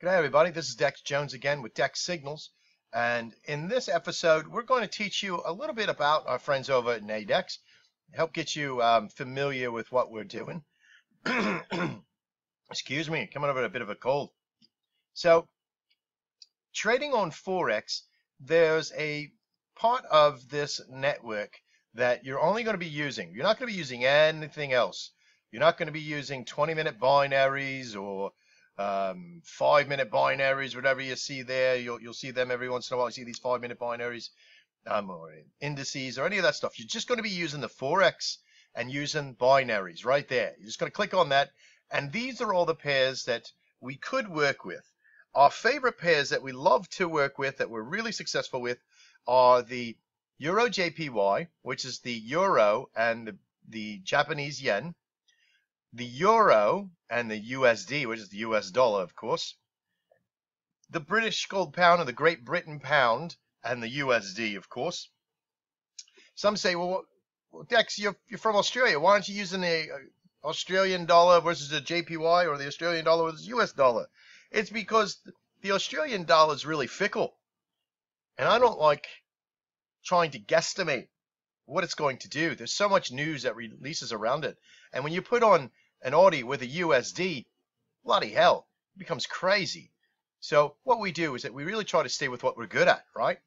G'day everybody, this is Dex Jones again with Dex Signals, and in this episode we're going to teach you a little bit about our friends over at Nadex, help get you familiar with what we're doing. Excuse me, coming over a bit of a cold. So, trading on Forex, there's a part of this network that you're only going to be using. You're not going to be using anything else. You're not going to be using 20-minute binaries or 5-minute binaries, whatever you see there. You'll see them every once in a while. You see these 5-minute binaries or indices or any of that stuff. You're just going to be using the Forex and using binaries right there. You're just going to click on that, and these are all the pairs that we could work with. Our favorite pairs that we love to work with, that we're really successful with, are the Euro JPY, which is the Euro and the Japanese yen, the Euro and the USD, which is the US dollar, of course, the British gold pound and the Great Britain pound and the USD, of course. Some say, well, Dex, you're from Australia. Why aren't you using the Australian dollar versus the JPY or the Australian dollar versus US dollar? It's because the Australian dollar is really fickle, and I don't like trying to guesstimate what it's going to do. There's so much news that releases around it, and when you put on an Aussie with a USD, bloody hell, it becomes crazy. So what we do is that we really try to stay with what we're good at, right?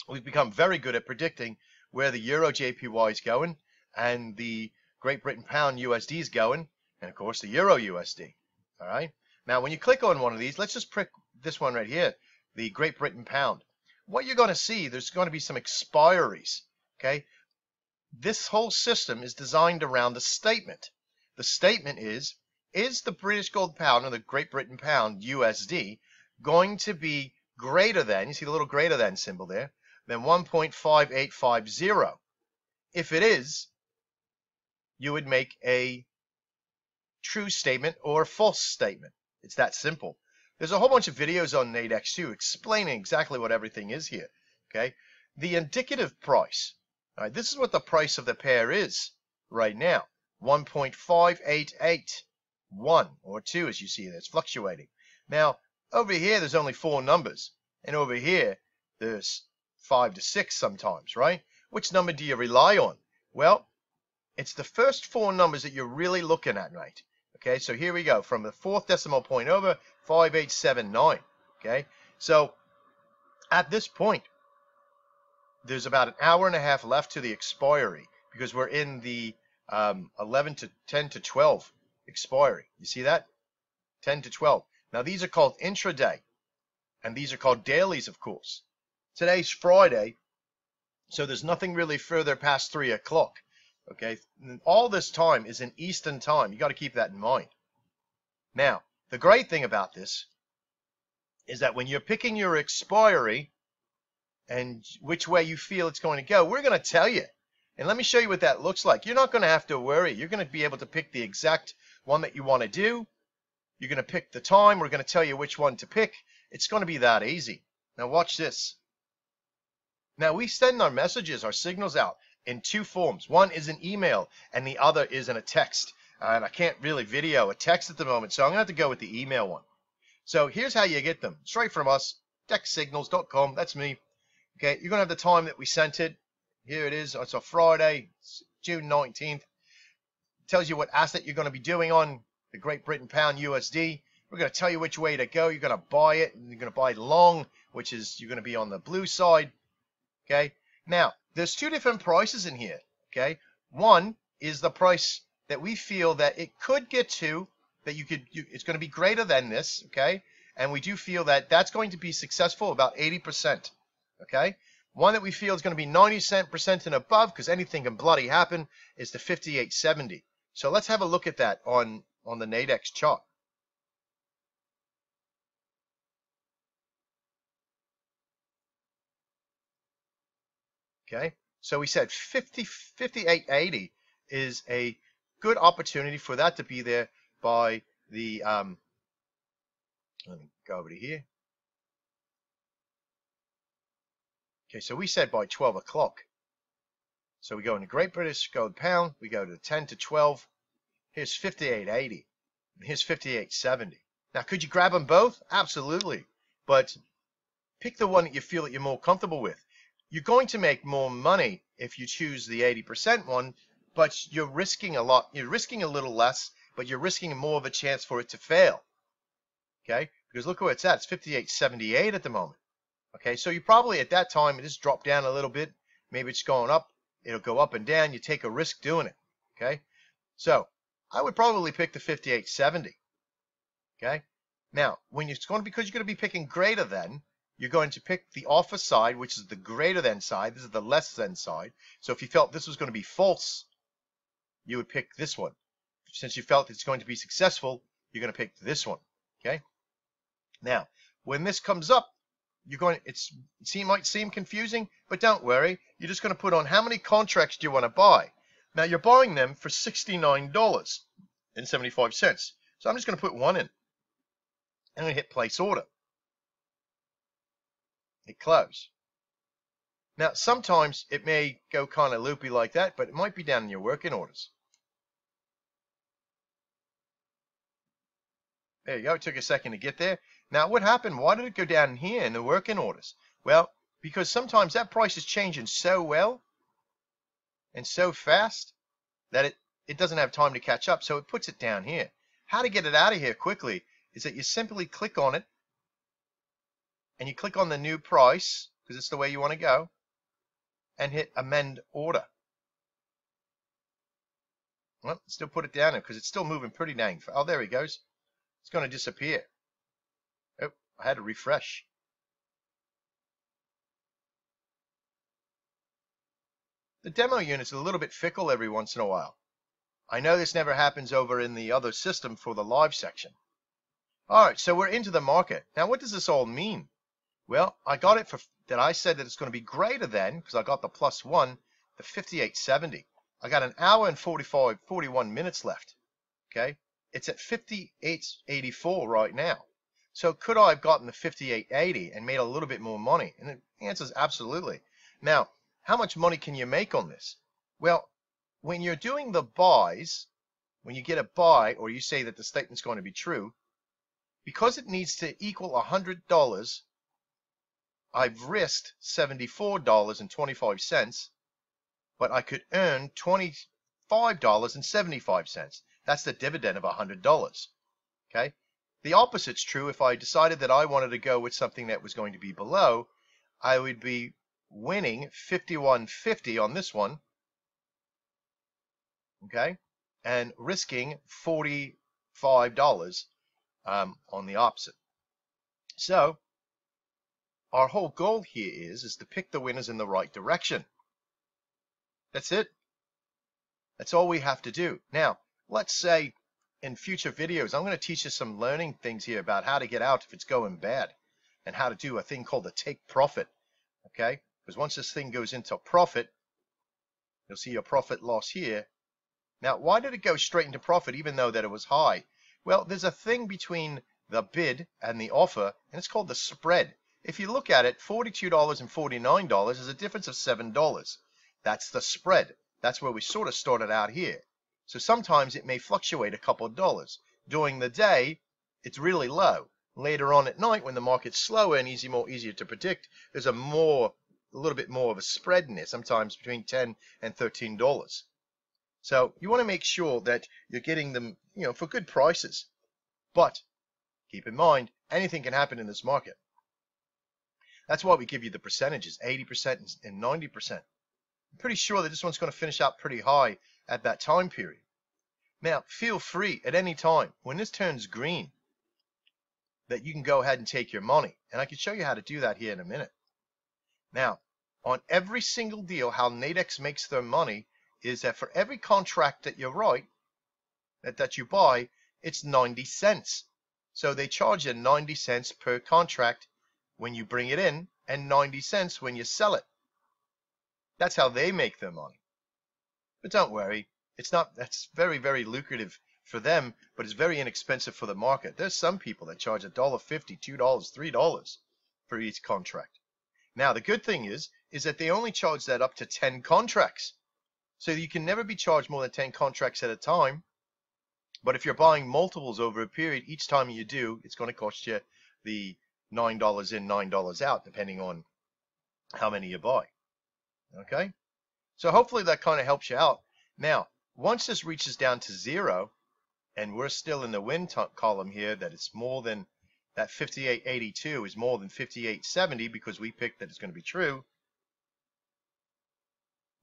We've become very good at predicting where the Euro JPY is going and the Great Britain pound USD is going, and of course the Euro USD. All right. Now when you click on one of these, let's just pick this one right here, the Great Britain pound. What you're going to see, there's going to be some expiries. Okay. This whole system is designed around the statement. The statement is the British gold pound or the Great Britain pound USD going to be greater than, you see the little greater than symbol there, than 1.5850? If it is, you would make a true statement or a false statement. It's that simple. There's a whole bunch of videos on Nadex too explaining exactly what everything is here. Okay, the indicative price. All right, this is what the price of the pair is right now. 1.5881 or 2, as you see there. It's fluctuating. Now, over here, there's only 4 numbers. And over here, there's 5 to 6 sometimes, right? Which number do you rely on? Well, it's the first 4 numbers that you're really looking at, right? Okay, so here we go. From the 4th decimal point over, 5879. Okay, so at this point, there's about an hour and a half left to the expiry because we're in the 10 to 12 expiry. You see that? 10 to 12. Now these are called intraday, and these are called dailies, of course. Today's Friday, so there's nothing really further past 3 o'clock. Okay, and all this time is in Eastern time. You got to keep that in mind. Now, the great thing about this is that when you're picking your expiry and which way you feel it's going to go, we're going to tell you. And let me show you what that looks like. You're not going to have to worry. You're going to be able to pick the exact one that you want to do. You're going to pick the time. We're going to tell you which one to pick. It's going to be that easy. Now watch this. Now we send our messages, our signals out in 2 forms. One is an email and the other is in a text. And I can't really video a text at the moment, so I'm going to have to go with the email one. So here's how you get them. Straight from us, dexsignals.com. That's me. Okay, you're going to have the time that we sent it. Here it is. It's a Friday, June 19th. It tells you what asset you're going to be doing on the Great Britain pound USD. We're going to tell you which way to go. You're going to buy it. And you're going to buy long, which is you're going to be on the blue side. Okay. Now, there's 2 different prices in here. Okay. One is the price that we feel that it could get to, that it's going to be greater than this. Okay. And we do feel that that's going to be successful about 80%. Okay. One that we feel is going to be 90% and above, because anything can bloody happen, is the 5870. So let's have a look at that on the Nadex chart. Okay, so we said 5880 is a good opportunity for that to be there by the, let me go over to here. Okay, so we said by 12 o'clock. So we go into Great British Gold Pound, we go to 10 to 12. Here's 5880. Here's 5870. Now, could you grab them both? Absolutely. But pick the one that you feel that you're more comfortable with. You're going to make more money if you choose the 80% one, but you're risking a lot. You're risking a little less, but you're risking more of a chance for it to fail. Okay? Because look where it's at. It's 58.78 at the moment. Okay? So you probably at that time, it just dropped down a little bit. Maybe it's going up. It'll go up and down. You take a risk doing it. Okay? So I would probably pick the 58.70. Okay? Now, because you're going to be picking greater than, you're going to pick the offer side, which is the greater than side. This is the less than side. So if you felt this was going to be false, you would pick this one. Since you felt it's going to be successful, you're going to pick this one. Okay? Now, when this comes up, it might seem confusing, but don't worry. You're just going to put on how many contracts do you want to buy. Now, you're buying them for $69.75. So I'm just going to put one in. I'm going to hit place order. Hit close. Now, sometimes it may go kind of loopy like that, but it might be down in your working orders. There you go. It took a second to get there. Now, what happened? Why did it go down here in the working orders? Well, because sometimes that price is changing so well and so fast that it doesn't have time to catch up, so it puts it down here. How to get it out of here quickly is that you simply click on it, and you click on the new price, because it's the way you want to go, and hit amend order. Well, still put it down there, because it's still moving pretty dang fast. Oh, there he goes. It's going to disappear. Oh, I had to refresh. The demo unit's a little bit fickle every once in a while. I know this never happens over in the other system for the live section. All right, so we're into the market. Now, what does this all mean? Well, I got it that I said that it's going to be greater than, because I got the +1, the 58.70. I got an hour and 41 minutes left. Okay? It's at 58.84 right now. So could I have gotten the 58.80 and made a little bit more money? And the answer is absolutely. Now, how much money can you make on this? Well, when you're doing the buys, when you get a buy, or you say that the statement's going to be true, because it needs to equal $100, I've risked $74.25, but I could earn $25.75. That's the dividend of $100. Okay? The opposite's true. If I decided that I wanted to go with something that was going to be below, I would be winning $51.50 on this one. Okay? And risking $45 on the opposite. So, our whole goal here is to pick the winners in the right direction. That's it. That's all we have to do. Now, let's say in future videos, I'm going to teach you some learning things here about how to get out if it's going bad and how to do a thing called a take profit. Okay? Because once this thing goes into profit, you'll see your profit loss here. Now, why did it go straight into profit even though that it was high? Well, there's a thing between the bid and the offer, and it's called the spread. If you look at it, $42 and $49 is a difference of $7. That's the spread. That's where we sort of started out here. So sometimes it may fluctuate a couple of dollars. During the day, it's really low. Later on at night, when the market's slower and easier to predict, there's a little bit more of a spread in there, sometimes between $10 and $13. So you want to make sure that you're getting them, for good prices. But keep in mind, anything can happen in this market. That's why we give you the percentages, 80% and 90%. I'm pretty sure that this one's going to finish out pretty high at that time period. Now, feel free at any time, when this turns green, that you can go ahead and take your money. And I can show you how to do that here in a minute. Now, on every single deal, how Nadex makes their money is that for every contract that you write, that you buy, it's 90 cents. So they charge you 90 cents per contract when you bring it in, and 90 cents when you sell it. That's how they make their money. But don't worry, that's very, very lucrative for them, but it's very inexpensive for the market. There's some people that charge $1.50, $2, $3 for each contract. Now, the good thing is that they only charge that up to 10 contracts. So you can never be charged more than 10 contracts at a time. But if you're buying multiples over a period, each time you do, it's going to cost you the $9 in, $9 out, depending on how many you buy. Okay? So hopefully that kind of helps you out. Now, once this reaches down to 0, and we're still in the win column here, that it's more than, that 58.82 is more than 58.70 because we picked that it's going to be true,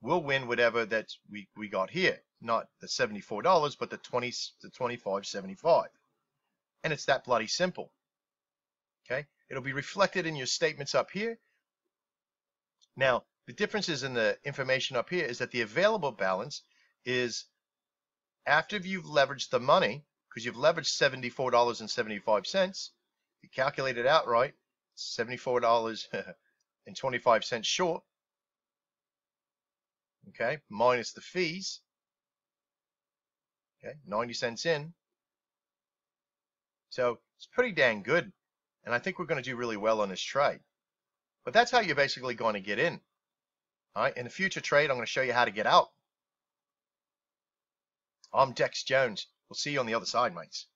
we'll win whatever that we got here. Not the $74, but the $25.75. And it's that bloody simple. Okay? It'll be reflected in your statements up here. Now, the differences in the information up here is that the available balance is after you've leveraged the money, because you've leveraged $74.75, you calculate it out right, $74.25 short, okay, minus the fees, okay, 90 cents in. So it's pretty dang good, and I think we're going to do really well on this trade. But that's how you're basically going to get in. All right, in the future trade, I'm going to show you how to get out. I'm Dex Jones. We'll see you on the other side, mates.